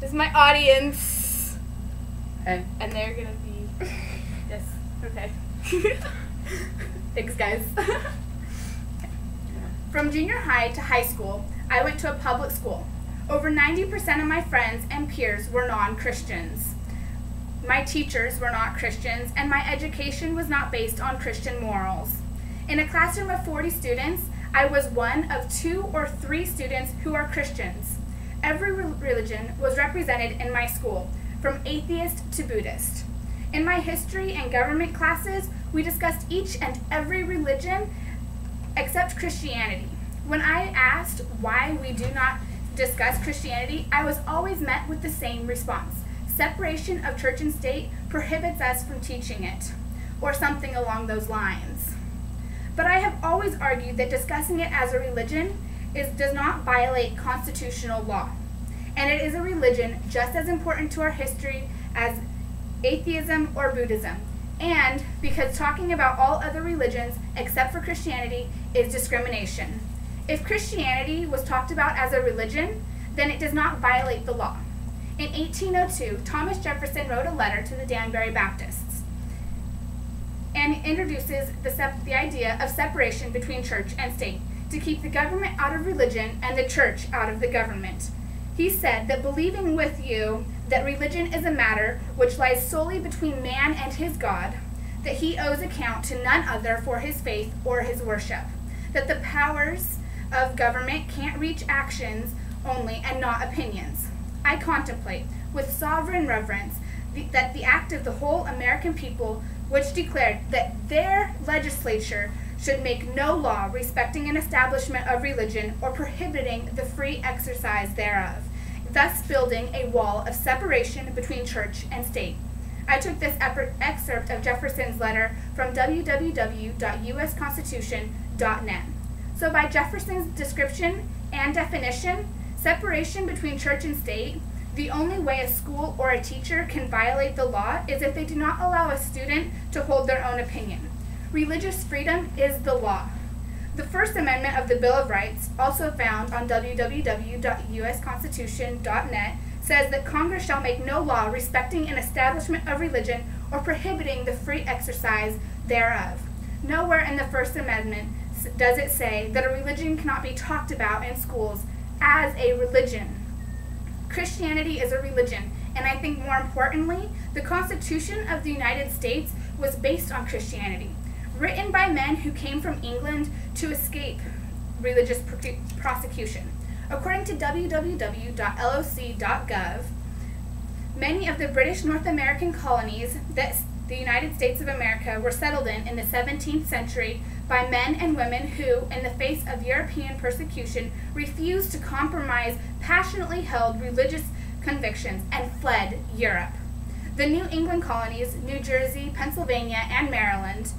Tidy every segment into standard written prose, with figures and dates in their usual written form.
This is my audience. Okay. And they're gonna be, yes, okay. Thanks, guys. From junior high to high school, I went to a public school. Over 90% of my friends and peers were non-Christians. My teachers were not Christians, and my education was not based on Christian morals. In a classroom of 40 students, I was one of 2 or 3 students who are Christians. Every religion was represented in my school, from atheist to Buddhist. In my history and government classes, we discussed each and every religion except Christianity. When I asked why we do not discuss Christianity, I was always met with the same response. Separation of church and state prohibits us from teaching it, or something along those lines. But I have always argued that discussing it as a religion does not violate constitutional law, and it is a religion just as important to our history as atheism or Buddhism, and because talking about all other religions except for Christianity is discrimination. If Christianity was talked about as a religion, then it does not violate the law. In 1802, Thomas Jefferson wrote a letter to the Danbury Baptists and introduces the idea of separation between church and state to keep the government out of religion and the church out of the government. He said that believing with you that religion is a matter which lies solely between man and his God, that he owes account to none other for his faith or his worship, that the powers of government can't reach actions only and not opinions. I contemplate with sovereign reverence that the act of the whole American people which declared that their legislature should make no law respecting an establishment of religion or prohibiting the free exercise thereof, thus building a wall of separation between church and state. I took this excerpt of Jefferson's letter from www.usconstitution.net. So by Jefferson's description and definition, separation between church and state, the only way a school or a teacher can violate the law is if they do not allow a student to hold their own opinion. Religious freedom is the law. The First Amendment of the Bill of Rights, also found on www.usconstitution.net, says that Congress shall make no law respecting an establishment of religion or prohibiting the free exercise thereof. Nowhere in the First Amendment does it say that a religion cannot be talked about in schools as a religion. Christianity is a religion, and I think more importantly, the Constitution of the United States was based on Christianity, written by men who came from England to escape religious prosecution. According to www.loc.gov, many of the British North American colonies that the United States of America were settled in the 17th century by men and women who, in the face of European persecution, refused to compromise passionately held religious convictions and fled Europe. The New England colonies, New Jersey, Pennsylvania, and Maryland,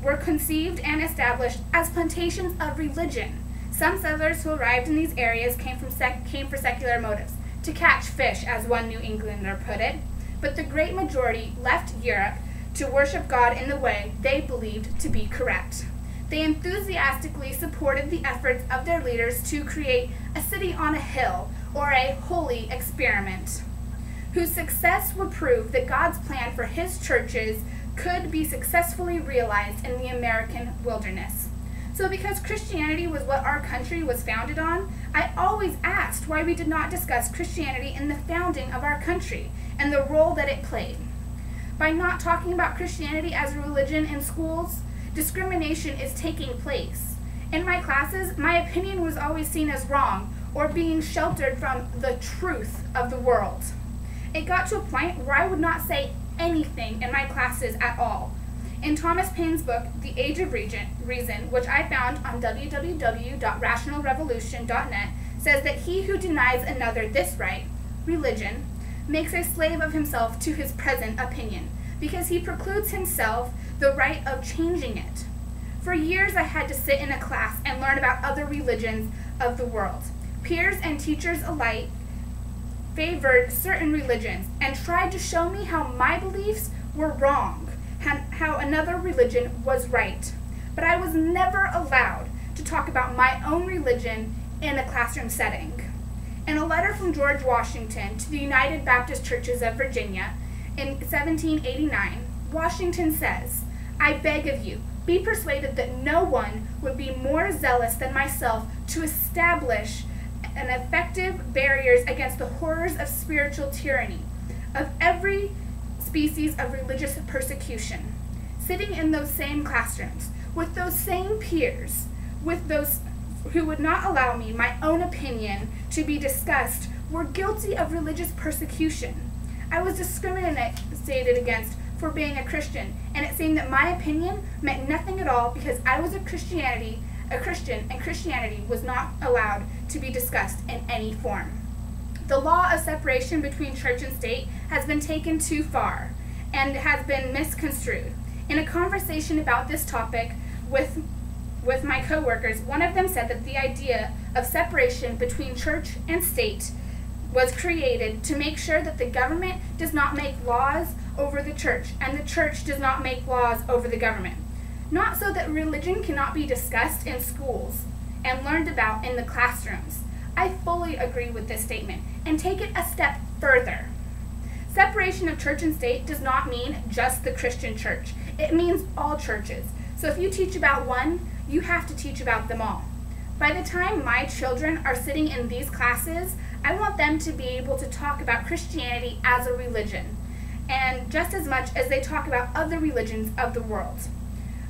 were conceived and established as plantations of religion. Some settlers who arrived in these areas came for secular motives, to catch fish, as one New Englander put it, but the great majority left Europe to worship God in the way they believed to be correct. They enthusiastically supported the efforts of their leaders to create a city on a hill, or a holy experiment, whose success would prove that God's plan for his churches could be successfully realized in the American wilderness. So because Christianity was what our country was founded on, I always asked why we did not discuss Christianity in the founding of our country and the role that it played. By not talking about Christianity as a religion in schools, discrimination is taking place. In my classes, my opinion was always seen as wrong or being sheltered from the truth of the world. It got to a point where I would not say anything in my classes at all. In Thomas Paine's book, The Age of Reason, which I found on www.rationalrevolution.net, says that he who denies another this right, religion, makes a slave of himself to his present opinion, because he precludes himself the right of changing it. For years I had to sit in a class and learn about other religions of the world. Peers and teachers alike favored certain religions and tried to show me how my beliefs were wrong, how another religion was right. But I was never allowed to talk about my own religion in a classroom setting. In letter from George Washington to the United Baptist Churches of Virginia in 1789, Washington says, "I beg of you, be persuaded that no one would be more zealous than myself to establish an effective barriers against the horrors of spiritual tyranny, of every species of religious persecution. Sitting in those same classrooms, with those same peers, with those who would not allow me my own opinion to be discussed, were guilty of religious persecution. I was discriminated against for being a Christian, and it seemed that my opinion meant nothing at all because I was a Christian, and Christianity was not allowed to be discussed in any form." The law of separation between church and state has been taken too far and has been misconstrued. In a conversation about this topic with my coworkers, one of them said that the idea of separation between church and state was created to make sure that the government does not make laws over the church and the church does not make laws over the government. Not so that religion cannot be discussed in schools and learned about in the classrooms. I fully agree with this statement and take it a step further. Separation of church and state does not mean just the Christian church. It means all churches. So if you teach about one, you have to teach about them all. By the time my children are sitting in these classes, I want them to be able to talk about Christianity as a religion, and just as much as they talk about other religions of the world.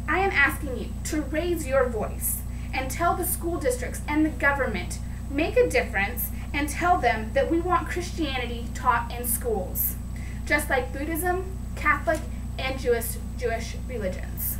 I am asking you to raise your voice and tell the school districts and the government, make a difference, and tell them that we want Christianity taught in schools, just like Buddhism, Catholic, and Jewish religions.